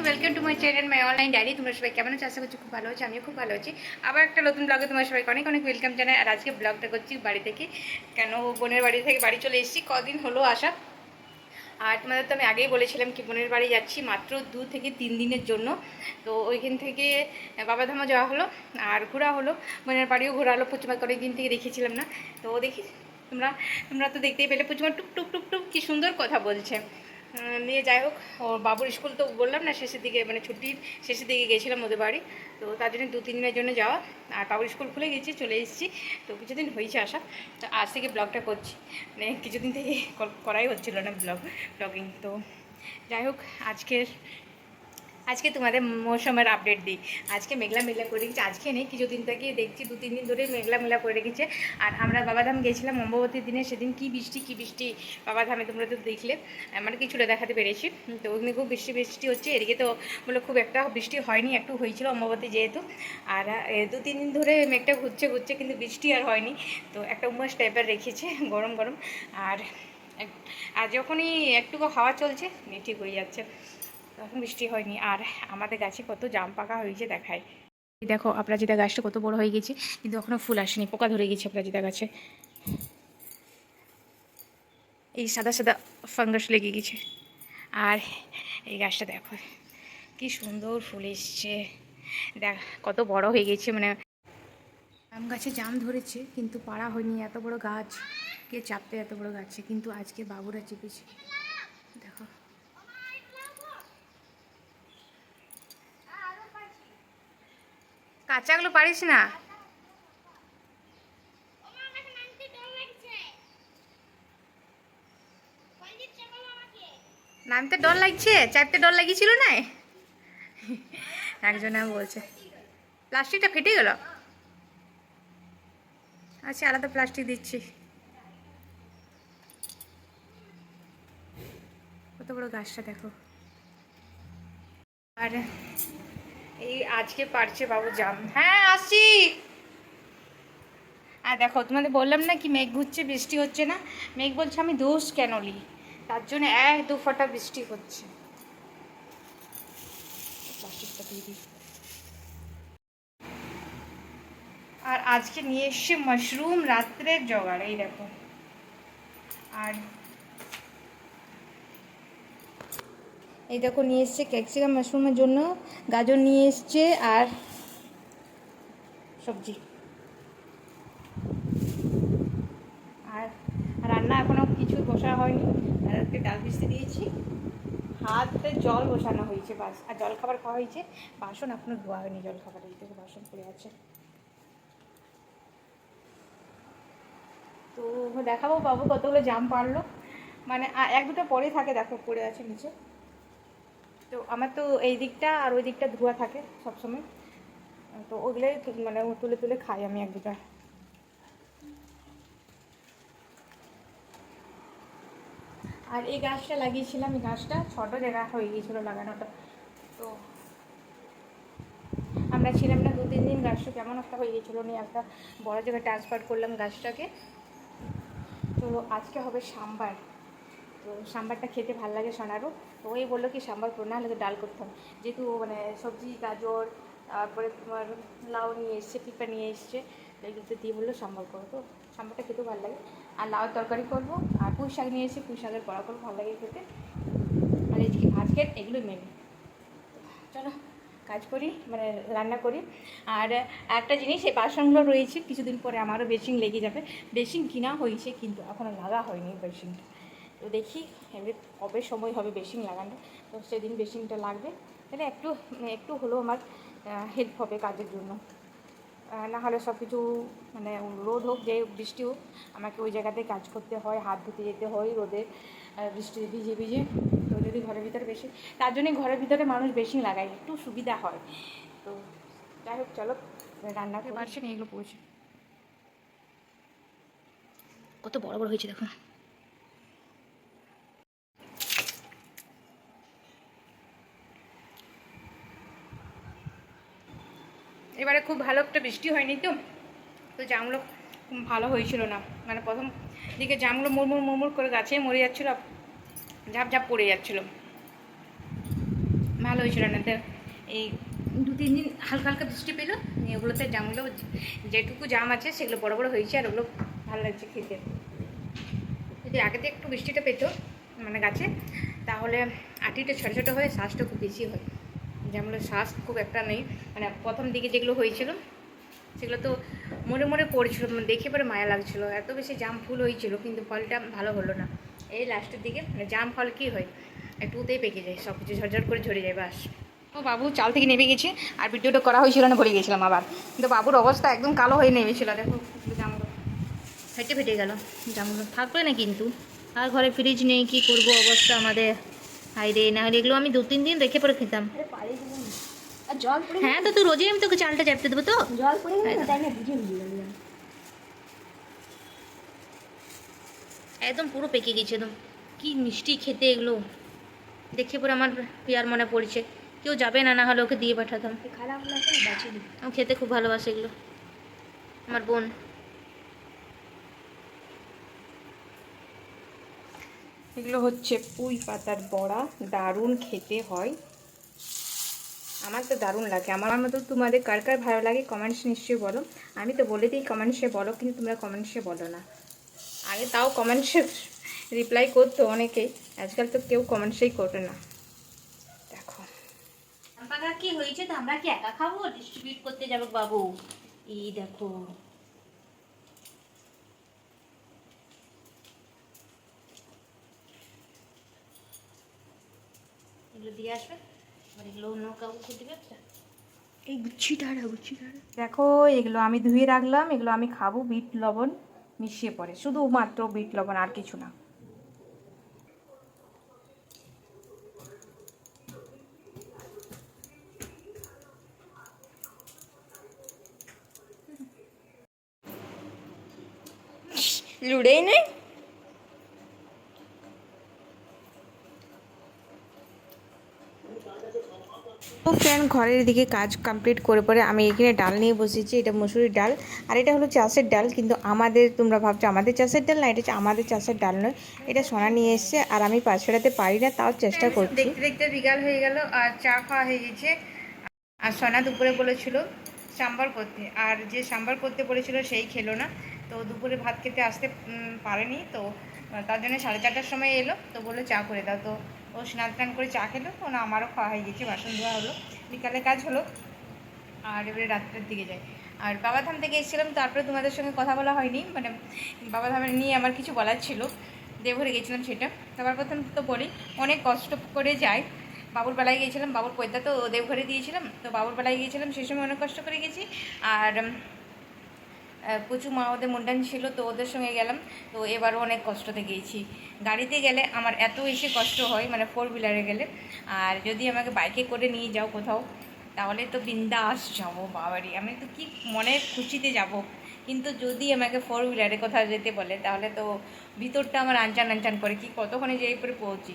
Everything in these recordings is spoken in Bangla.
Welcome to my channel my online diary. তোমরা সবাই কেমন আছো? আশা করছি খুব ভালো আছো, আমিও খুব ভালো আছি। আবার একটা নতুন ব্লগে তোমার সবাইকে অনেক অনেক ওয়েলকাম জানাই। আর আজকে ব্লগটা করছি বাড়ি থেকে, কেন বোনের বাড়ি থেকে বাড়ি চলে এসেছি, কদিন হলো আসা। আর তোমাদের তো আমি আগেই বলেছিলাম কি বোনের বাড়ি যাচ্ছি মাত্র 2 থেকে 3 দিনের জন্য। তো ওইখান থেকে বাবাধামও যাওয়া হলো আর ঘোরা হলো, বোনের বাড়িও ঘোরা হলো। পুচুমাকে অনেক দিন থেকে দেখিয়েছিলাম না, তো দেখি তোমরা তোমরা তো দেখতেই পেলে পুচুমা টুক টুক টুক টুক কী সুন্দর কথা বলছে। নিয়ে যাই হোক, ওর বাবুর স্কুল তো বললাম না শেষের দিকে, মানে ছুটির শেষের দিকে গেছিলাম ওদের বাড়ি। তো তার জন্য 2-3 দিনের জন্য যাওয়া। আর বাবুর স্কুল খুলে গেছি, চলে এসেছি। তো কিছুদিন হয়েছে আসা, তো আজ থেকে ব্লগটা করছি। মানে কিছুদিন থেকে করাই হচ্ছিলো না ব্লগিং। তো যাই হোক, আজকে তোমাদের মৌসুমের আপডেট দিই। আজকে মেঘলা মেঘলা করে রেখেছে, আজকে নেই, কিছুদিন থেকে দেখছি 2-3 দিন ধরে মেঘলা মেঘলা করে রেখেছে। আর আমরা বাবাধাম গেছিলাম অম্বুবাবতীর দিনে, সেদিন কি বৃষ্টি বাবাধামে, তোমরা তো দেখলে, মানে কিছুটা দেখাতে পেরেছি। তো ওখানে খুব বৃষ্টি হচ্ছে, এদিকে তো বলে খুব একটা বৃষ্টি হয়নি, একটু হয়েছিল অম্বুবাবতী যেহেতু। আর 2-3 দিন ধরে মেঘটা ঘুরছে কিন্তু বৃষ্টি আর হয়নি। তো একটা উমাস টাইপের রেখেছে, গরম গরম। আর যখনই একটু হাওয়া চলছে ঠিক হয়ে যাচ্ছে, তখন বৃষ্টি হয়নি। আর আমাদের গাছে কত জাম পাকা হয়েছে দেখায়। দেখো অপরাজিতা গাছটা কত বড় হয়ে গেছে, কিন্তু এখনো ফুল আসেনি, পোকা ধরে গেছে অপরাজিতা গাছে। এই সাদা সাদা ফাঙ্গাস লেগে গেছে। আর এই গাছটা দেখো কি সুন্দর ফুল এসছে, দেখ কত বড় হয়ে গেছে। মানে আম গাছে জাম ধরেছে কিন্তু পাড়া হয়নি, এত বড় গাছ কে চাপতে, এত বড় গাছে, কিন্তু আজকে বাবুরা চেপেছে। দেখো কাঁচাগুলো পারিস না, নামতে ডর লাগছে, চাপতে ডর লাগিয়েছিল না একজনে বলছে। প্লাস্টিকটা ফেটে গেল, আচ্ছা আলাদা প্লাস্টিক দিচ্ছি। কত বড় গাছটা দেখো। আর এই আজকে পারছে বাবু জাম। হ্যাঁ আসছি। আর দেখো তোমাদের বললাম না কি মেঘ ঘুরছে বৃষ্টি হচ্ছে না, মেঘ বলছে আমি দোষ কেন লি, তার জন্য 1-2 ফোঁটা বৃষ্টি হচ্ছে। প্লাস্টিকটা দিয়ে দিই। আর আজকে নিয়ে এসছে মাশরুম, রাত্রের জোগাড়, এই দেখো। আর এই দেখো নিয়ে এসছে ক্যাপসিকাম মাশরুমের জন্য, গাজর নিয়ে এসছে আর সবজি। আর রান্না এখনও কিছু বসা হয়নি, আর আজকে ডাল ভিজতে দিয়েছি, হাতে জল বসানো হয়েছে বাস। আর জল খাবার খাওয়া হয়েছে, বাসন এখনও ধোয়া হয়নি, জল খাবারের এই থেকে বাসন পড়ে আছে। তো দেখাবো বাবু কতগুলো জাম পারলো, মানে 1-2টা পরে থাকে, দেখো পড়ে আছে নিচে। তো আমার তো এই দিকটা আর ওই দিকটা ধোয়া থাকে সবসময়, তো ওগুলোই মানে তুলে তুলে খাই আমি 1-2টা। আর এই গাছটা লাগিয়েছিলাম, এই গাছটা ছোট জায়গা হয়ে গিয়েছিলো লাগানোটা। তো আমরা ছিলাম না 2-3 দিন, গাছটা কেমন একটা হয়ে গিয়েছিলো, নিয়ে একটা বড় জায়গায় ট্রান্সফার করলাম গাছটাকে। তো আজকে হবে সাম্বার। তো সাম্বারটা খেতে ভালো লাগে সোনারও, তো ওই বললো কি সাম্বার করে না হলে ডাল করতাম, যেহেতু মানে সবজি গাজর, তারপরে তোমার লাউ নিয়ে এসছে, পিঁপা নিয়ে এসছে, এগুলোতে দিয়ে বললো সাম্বার করো। তো সাম্বারটা খেতেও ভালো লাগে। আর লাউর তরকারি করবো, আর পুঁই শাক নিয়ে এসে পুঁই শাকের বড়া করবো, ভালো লাগে খেতে। আর আজকের এগুলোই মেনু। চলো কাজ করি, মানে রান্না করি। আর একটা জিনিস, এই বাসনগুলো রয়েছে, কিছুদিন পরে আমারও বেসিন লেগে যাবে। বেসিন কিনা হয়েছে কিন্তু এখনও লাগা হয়নি বেসিনটা। তো দেখি এবার কবে সময় হবে বেসিন লাগানো, তো সেদিন বেসিনটা লাগবে, তাহলে একটু হলেও আমার হেল্প হবে কাজের জন্য। না হলে সব কিছু মানে রোদ হোক যে বৃষ্টি হোক, আমাকে ওই জায়গাতে কাজ করতে হয়, হাত ধুতে যেতে হয় রোদে, বৃষ্টি ভিজে ভিজে। তো যদি ঘরের ভিতরে বেশি, তার জন্যই ঘরের ভিতরে মানুষ বেশি লাগায়, একটু সুবিধা হয়। তো যাই হোক চলো রান্না করে পারছে না, এগুলো পড়েছে কত বড় বড় হয়েছে দেখো। এবারে খুব ভালো একটা বৃষ্টি হয়নি, তো তো জামগুলো ভালো হয়েছিল না, মানে প্রথম দিকে জামগুলো মুড়মুড় করে গাছে মরে যাচ্ছিলো, ঝাপ ঝাপ পড়ে যাচ্ছিলো, ভালো হয়েছিল না। তো এই 2-3 দিন হালকা হালকা বৃষ্টি পেলো, ওগুলোতে জামগুলো যেটুকু জাম আছে সেগুলো বড় বড় হয়েছে, আর ওগুলো ভালো লাগছে খেতে। যদি আগেতে একটু বৃষ্টিটা পেতো মানে গাছে, তাহলে আটিটা ছোটো ছোটো হয়ে শ্বাসটা খুব বেশি হয়। যেমন শ্বাস খুব একটা নেই, মানে প্রথম দিকে যেগুলো হয়েছিল সেগুলো তো মরে মরে পড়েছিল, দেখে পরে মায়া লাগছিলো, এত বেশি জাম ফুল হয়েছিল, কিন্তু ফলটা ভালো হলো না। এই লাস্টের দিকে মানে জাম ফল কী হয়, একটুতেই পেকে যায়, সব কিছু ঝরঝর করে ঝরে যায় বাস। ও বাবু চাল থেকে নেমে গেছে, আর ভিডিওটা করা হয়েছিল না ভুলে গেছিলাম আবার, কিন্তু বাবুর অবস্থা একদম কালো হয়ে নেমেছিল। দেখো জামগুলো ফেটে ফেটে গেল, জামগুলো থাকবে না কিন্তু। আর ঘরে ফ্রিজ নেই, কী করবো অবস্থা আমাদের, হাই রে। না হলে এগুলো আমি 2-3 দিন রেখে পরে খেতাম। হ্যাঁ তো তুই রোজই আমি তোকে চালটা চাপতে দেবো তো। জল পড়ে একদম পুরো পেকে গেছে একদম। কি মিষ্টি খেতে এগুলো, দেখে পরে আমার পিয়ার মনে পড়ছে। কেউ যাবে না, না হলে ওকে দিয়ে পাঠাতাম। খারাপ লাগে ও খেতে খুব ভালোবাসে এগুলো, আমার বোন। এগুলো হচ্ছে পুঁই পাতার বড়া, দারুণ খেতে হয়, আমার তো দারুণ লাগে। আমার মতো তোমাদের কার কার ভালো লাগে কমেন্টস নিশ্চয়ই বলো। আমি তো বলে দিই কমেন্টসে বলো, কিন্তু তোমরা কমেন্টসে বলো না। আগে তাও কমেন্টসে রিপ্লাই করতো অনেকেই, আজকাল তো কেউ কমেন্টসেই করে না। দেখো পাকা কি হয়েছে, তো আমরা কি একা খাবো, ডিস্ট্রিবিউট করতে যাবো বাবু। এই দেখো এগুলো দিয়ে আসবে, আর এগুলো অন্য কাউকে দিবে। এই গুচ্ছিটা দেখো, এগুলো আমি ধুয়ে রাখলাম, এগুলো আমি খাবো। বিট লবণ মিশিয়ে পড়ে, শুধুমাত্র বিট লবণ, আর কিছু না। লুড়েই নেই। তো ফ্রেন্ড, ঘরের দিকে কাজ কমপ্লিট করে পরে আমি এখানে ডাল নিয়ে বসেছি। এটা মুসুরির ডাল, আর এটা হলো চাষের ডাল। কিন্তু আমাদের, তোমরা ভাবছো আমাদের চাষের ডাল না, এটা হচ্ছে আমাদের চাষের ডাল নয়, এটা সোনা নিয়ে এসছে, আর আমি পাশ ফেরাতে পারি না, তাও চেষ্টা করছি। দেখতে দেখতে বিকাল হয়ে গেল, আর চা খাওয়া হয়ে গেছে। আর সোনা দুপুরে বলেছিল সাম্বার করতে, আর যে সাম্বার করতে বলেছিল সেই খেলো না, তো দুপুরে ভাত খেতে আসতে পারেনি। তো তার জন্য 4:30টার সময় এলো, তো বললো চা করে দাও। তো ও স্নান টান করে চা খেলো, তো না আমারও খাওয়া হয়ে গেছে, বাসন ধোয়া হলো, বিকালে কাজ হলো। আর এবারে রাত্রের দিকে যাই। আর বাবাধাম থেকে এসেছিলাম, তারপরে তোমাদের সঙ্গে কথা বলা হয়নি, মানে বাবাধামের নিয়ে আমার কিছু বলার ছিল, দেওঘরে গেছিলাম সেটা। সবার প্রথম তো বলি, অনেক কষ্ট করে যাই। বাবুর বেলায় গিয়েছিলাম, বাবুর পয়তা তো দেওঘরে দিয়েছিলাম, তো বাবুর বেলায় গিয়েছিলাম, সেই সময় অনেক কষ্ট করে গেছি। আর প্রচুর মা ওদের মুন্ডান ছিল, তো ওদের সঙ্গে গেলাম। তো এবারও অনেক কষ্টতে গিয়েছি। গাড়িতে গেলে আমার এত বেশি কষ্ট হয়, মানে 4 হুইলারে গেলে। আর যদি আমাকে বাইকে করে নিয়ে যাও কোথাও, তাহলে তো বিন্দাস যাবো বাবারি, আমি তো কি মনের খুশিতে যাব। কিন্তু যদি আমাকে 4 হুইলারে কোথাও যেতে বলে, তাহলে তো ভিতরটা আমার আনচান আনচান করে, কি কতক্ষণে যেই করে পৌঁছি।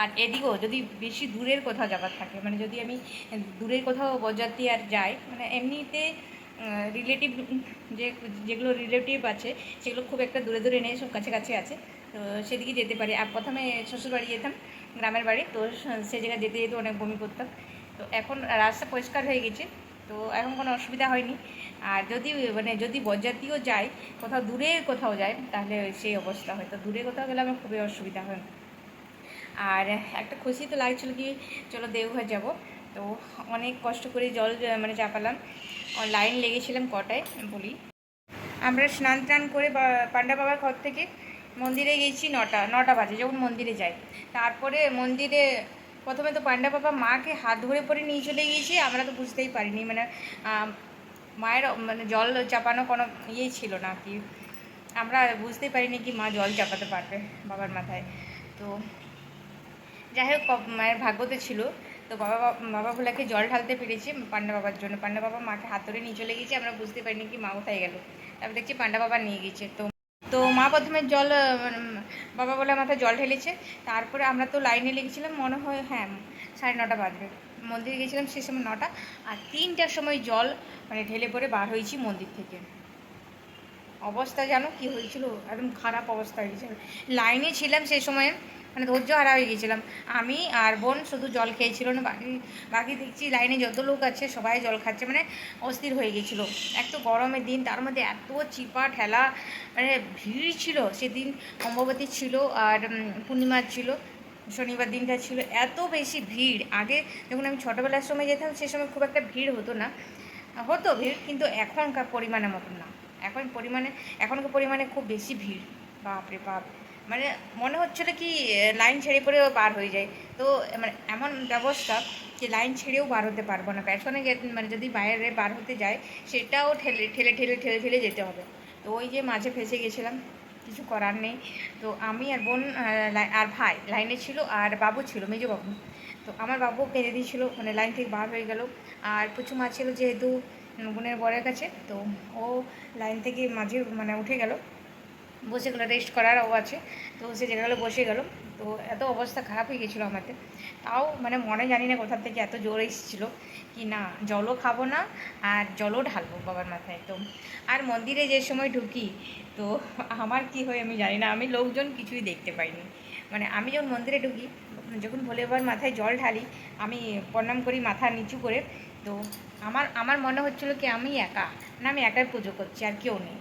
আর এদিকেও যদি বেশি দূরের কোথাও যাবার থাকে, মানে যদি আমি দূরের কোথাও বরযাত্রী আর যাই, মানে এমনিতে রিলেটিভ যেগুলো রিলেটিভ আছে সেগুলো খুব একটা দূরে দূরে নেই, সব কাছাকাছি আছে, তো সেদিকে যেতে পারি। আর প্রথমে শ্বশুরবাড়ি যেতাম, গ্রামের বাড়ি, তো সেই জায়গায় যেতে যেতে অনেক বমি করতাম। তো এখন রাস্তা পরিষ্কার হয়ে গেছে, তো এখন কোনো অসুবিধা হয়নি। আর যদি বরযাত্রীও যায়, কোথাও দূরে কোথাও যায়, তাহলে সেই অবস্থা হয়। তো দূরে কোথাও গেলে আমার খুবই অসুবিধা হয়। আর একটা খুশি তো লাগছিলো কি চলো দেওঘর যাব। তো অনেক কষ্ট করে জল মানে চাপালাম, লাইন লেগেছিলাম কটায় বলি। আমরা স্নান টান করে পান্ডা বাবার ঘর থেকে মন্দিরে গেছি 9টা বাজে, যখন মন্দিরে যাই। তারপরে মন্দিরে প্রথমে তো পান্ডা বাবা মাকে হাত ধরে পরে নিয়ে চলে গিয়েছি, আমরা তো বুঝতেই পারিনি, মানে মায়ের মানে জল চাপানো কোনো ইয়েই ছিল না কি, আমরা বুঝতেই পারিনি কি মা জল চাপাতে পারবে বাবার মাথায়। তো যাই হোক, মায়ের ভাগ্যতে ছিল, তো বাবা ভোলাকে জল ঢালতে পেরেছি পান্ডা বাবার জন্য। পান্ডা বাবা মাকে হাত ধরে নিয়ে চলে গেছে, আমরা বুঝতে পারিনি কি মা কোথায় গেল। তারপর দেখছি পান্ডা বাবা নিয়ে গেছে। তো মা প্রথমে জল বাবা বলে মাথায় জল ঢেলেছে। তারপরে আমরা তো লাইনে লেগেছিলাম, মনে হয় হ্যাঁ 9:30 বাজবে, মন্দিরে গেছিলাম সে সময় 9টা। আর 3টার সময় জল মানে ঢেলে পরে বার হয়েছি মন্দির থেকে। অবস্থা জানো কি হয়েছিল, একদম খারাপ অবস্থা হয়ে গেছিল। লাইনে ছিলাম সেই সময়, মানে ধৈর্য হারা হয়ে গেছিলাম। আমি আর বোন শুধু জল খেয়েছিল না, বাকি দেখছি লাইনে যত লোক আছে সবাই জল খাচ্ছে, মানে অস্থির হয়ে গেছিলো। এক তো গরমের দিন, তার মধ্যে এত চিপা ঠেলা, মানে ভিড় ছিল সেদিন। অম্বুবাচী ছিল আর পূর্ণিমা ছিল, শনিবার দিনটা ছিল, এত বেশি ভিড়। আগে যখন আমি ছোটোবেলার সময় যেতাম সে সময় খুব একটা ভিড় হতো না, হতো ভিড়, কিন্তু এখনকার পরিমাণের মতন না। এখনকার পরিমাণে খুব বেশি ভিড়, বাপরে বাপ। মানে মনে হচ্ছিলো কি লাইন ছেড়ে পড়েও পার হয়ে যায়। তো মানে এমন ব্যবস্থা যে লাইন ছেড়েও বার হতে পারবো না, পেছনে মানে যদি বাইরে বার হতে যায় সেটাও ঠেলে ঠেলে ঠেলে ঠেলে ঠেলে যেতে হবে। তো ওই যে মাঝে ফেঁসে গেছিলাম, কিছু করার নেই। তো আমি আর বোন আর ভাই লাইনে ছিল, আর বাবু ছিল, মেজো বাবু। তো আমার বাবু পেরে দিয়েছিলো, মানে লাইন থেকে বার হয়ে গেল। আর পুচু মা ছিল যেহেতু বোনের বরের কাছে, তো ও লাইন থেকে মাঝে মানে উঠে গেল, বসে গেলো, রেস্ট করার ও আছে, তো সে জায়গাগুলো বসে গেল। তো এত অবস্থা খারাপ হয়ে গেছিলো আমাদের। তাও মানে মনে জানি না কোথা থেকে এত জোর এসেছিলো কি না জলও খাবো না আর জলও ঢালবো বাবার মাথায়। তো আর মন্দিরে যে সময় ঢুকি, তো আমার কি হয় আমি জানি না, আমি লোকজন কিছুই দেখতে পাইনি। মানে আমি যখন মন্দিরে ঢুকি, যখন ভোলে বাবার মাথায় জল ঢালি, আমি প্রণাম করি মাথা নিচু করে, তো আমার মনে হচ্ছিলো কি আমি একা, না আমি একাই পুজো করছি আর কেউ নেই।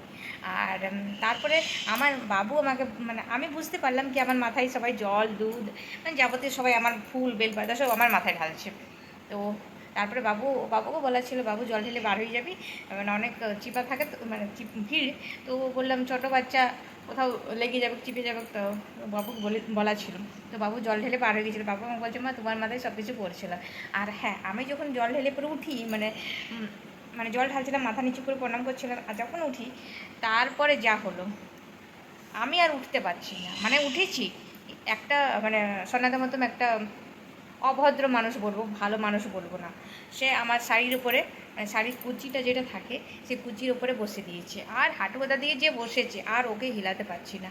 আর তারপরে আমার বাবু আমাকে, মানে আমি বুঝতে পারলাম কি আমার মাথায় সবাই জল দুধ মানে যাবতীয় সবাই আমার ফুল বেলপাতা সব আমার মাথায় ঢালছে। তো তারপরে বাবুকে বলা ছিল বাবু জল ঢেলে বার হয়ে যাবি, মানে অনেক চিপা থাকে তো, মানে ভিড়। তো বললাম ছোটো বাচ্চা কোথাও লেগে যাবে, চিপে যাবে, তো বাবুকে বলা ছিল। তো বাবু জল ঢেলে বার হয়ে গেছিলো। বাবু আমাকে বলছে মা তোমার মাথায় সব কিছু পড়ছিল। আর হ্যাঁ, আমি যখন জল ঢেলে পরে উঠি, মানে জল ঢালছিলাম, মাথা নিচু করে প্রণাম করছিলাম, আর যখন উঠি তারপরে যা হলো, আমি আর উঠতে পারছি না। মানে উঠেছি, একটা মানে সনাতন মতন একটা অভদ্র মানুষ বলবো, ভালো মানুষ বলবো না, সে আমার শাড়ির উপরে, মানে শাড়ির কুচিটা যেটা থাকে সেই কুচির উপরে বসে দিয়েছে, আর হাঁটু পাতা দিয়ে যে বসেছে, আর ওকে হিলাতে পারছি না।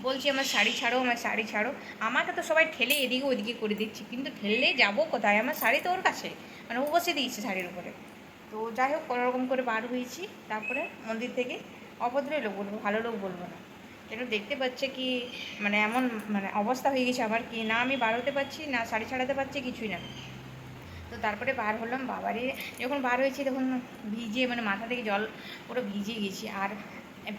বলছি আমার শাড়ি ছাড়ো, আমার শাড়ি ছাড়ো। আমাকে তো সবাই ঠেলে এদিকে ওদিকে করে দিচ্ছি, কিন্তু ঠেললে যাবো কোথায়, আমার শাড়ি তো ওর কাছে, মানে ও বসে দিয়েছে শাড়ির উপরে। তো যাই হোক কোনোরকম করে বার হয়েছি। তারপরে মন্দির থেকে, অভদ্রই লোক বলবো, ভালো লোক বলবো না, যেন দেখতে পাচ্ছে কি মানে এমন মানে অবস্থা হয়ে গেছে আমার, কি না আমি বার হতে পারছি না, শাড়ি ছাড়াতে পারছি, কিছুই না। তো তারপরে বার হলাম, বাবারে যখন বার হয়েছি তখন ভিজে, মানে মাথা থেকে জল পুরো ভিজে গেছি। আর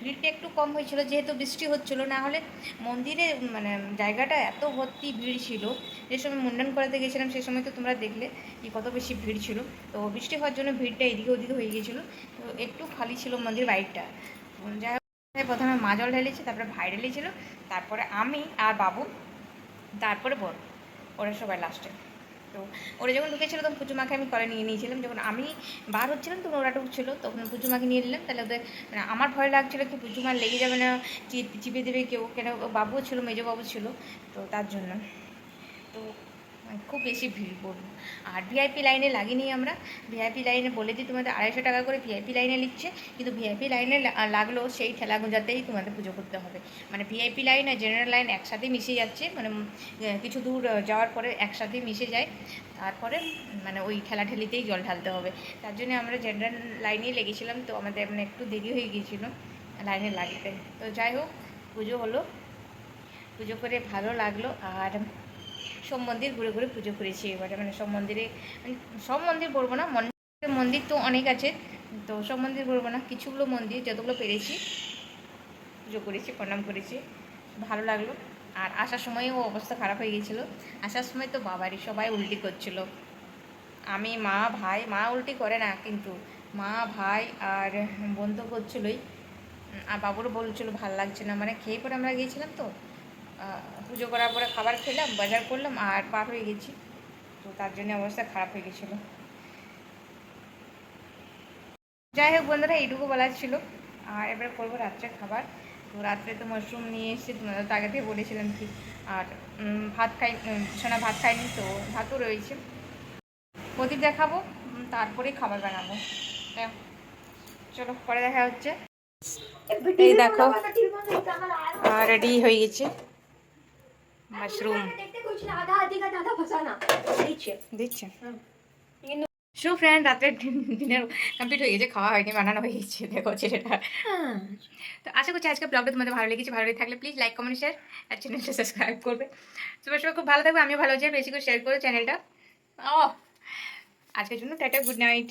ভিড়টা একটু কম হয়েছিল যেহেতু বৃষ্টি হচ্ছিলো, না হলে মন্দিরে মানে জায়গাটা এত ভর্তি ভিড় ছিল। যে সময় মুন্ডন করাতে গেছিলাম সে সময় তো তোমরা দেখলে কি কত বেশি ভিড় ছিল। তো বৃষ্টি হওয়ার জন্য ভিড়টা এদিকে ওদিকে হয়ে গেছিলো, তো একটু খালি ছিল মন্দির বাইরটা। যাই হোক, প্রথমে মা জল ঢেলেছে, তারপরে ভাই ঢেলেছিল, তারপরে আমি আর বাবু, তারপরে বোন, ওরা সবাই লাস্টে। তো ওরা যখন ঢুকেছিলো তখন পুচুমাকে আমি কলে নিয়ে নিয়েছিলাম। যখন আমি বার হচ্ছিলাম তখন ওরা ঢুকছিলো, তখন পুচুমাকে নিয়ে নিলাম। তাহলে ওদের মানে আমার ভয় লাগছিলো কি পুচুমার লেগে যাবে না, চিপে দেবে কেউ, কেন বাবুও ছিল, মেজো বাবু ছিল, তো তার জন্য। তো খুব বেশি ভিড় পড়লো। আর ভিআইপি লাইনে লাগিনি আমরা, ভিআইপি লাইনে বলে দিই তোমাদের 250 টাকা করে ভিআইপি লাইনে লিখছে, কিন্তু ভিআইপি লাইনে লাগলেও সেই ঠেলা গুঁজাতেই তোমাদের পুজো করতে হবে। মানে ভিআইপি লাইন আর জেনারেল লাইন একসাথেই মিশে যাচ্ছে, মানে কিছু দূর যাওয়ার পরে একসাথেই মিশে যায়। তারপরে মানে ওই ঠেলাঠেলিতেই জল ঢালতে হবে। তার জন্য আমরা জেনারেল লাইনেই লেগেছিলাম, তো আমাদের মানে একটু দেরি হয়ে গিয়েছিলো লাইনে লাগতে। তো যাই হোক, পুজো হলো, পুজো করে ভালো লাগলো। আর সব মন্দির ঘুরে ঘুরে পুজো করেছি এবারে, মানে সব মন্দিরে, সব মন্দির বলবো না, মন্দির তো অনেক আছে, তো সব মন্দির বলবো না, কিছুগুলো মন্দির যতগুলো পেরেছি পুজো করেছি, প্রণাম করেছি, ভালো লাগলো। আর আসার সময়ও অবস্থা খারাপ হয়ে গিয়েছিলো। আসার সময় তো বাবারই সবাই উল্টি করছিল, আমি মা ভাই, মা উল্টি করে না কিন্তু মা ভাই আর বোন তো করছিলোই, আর বাবুরও বলছিলো ভাল লাগছে না, মানে খেয়ে পরে আমরা গিয়েছিলাম তো, পুজো করার পরে খাবার খেলাম, বাজার করলাম আর পার হয়ে গেছি, তো তার জন্য অবস্থা খারাপ হয়ে গেছিলো। যাই হোক বন্ধুরা, এইটুকু বলার ছিল। আর এবার করবো রাত্রে খাবার। তো রাত্রে তো মাশরুম নিয়ে এসেছি, তোমাদের তো আগে থেকে বলেছিলাম কি। আর ভাত সোনা ভাত খাইনি, তো ভাতও রয়েছে, প্রদীপ দেখাবো, তারপরে খাবার বানাবো। চলো পরে দেখা হচ্ছে। এই দেখো রেডি হয়ে গেছে মাশরুম, দিচ্ছে। সো ফ্রেন্ড, রাতের ডিনার কমপ্লিট হয়ে গেছে, খাওয়া হয়নি, বানানো হয়ে গেছে, দেখো ছেলেটা। তো আশা করছি আজকে ব্লগটা তোমাদের ভালো লেগেছে। ভালো লেগে থাকলে প্লিজ লাইক কমেন্ট শেয়ার আর চ্যানেলটা সাবস্ক্রাইব করবে। তোমার সবাই খুব ভালো থাকবে, আমিও ভালো আছি, বেশি করে শেয়ার করে চ্যানেলটা। ও আজকের জন্য টাটা, গুড নাইট।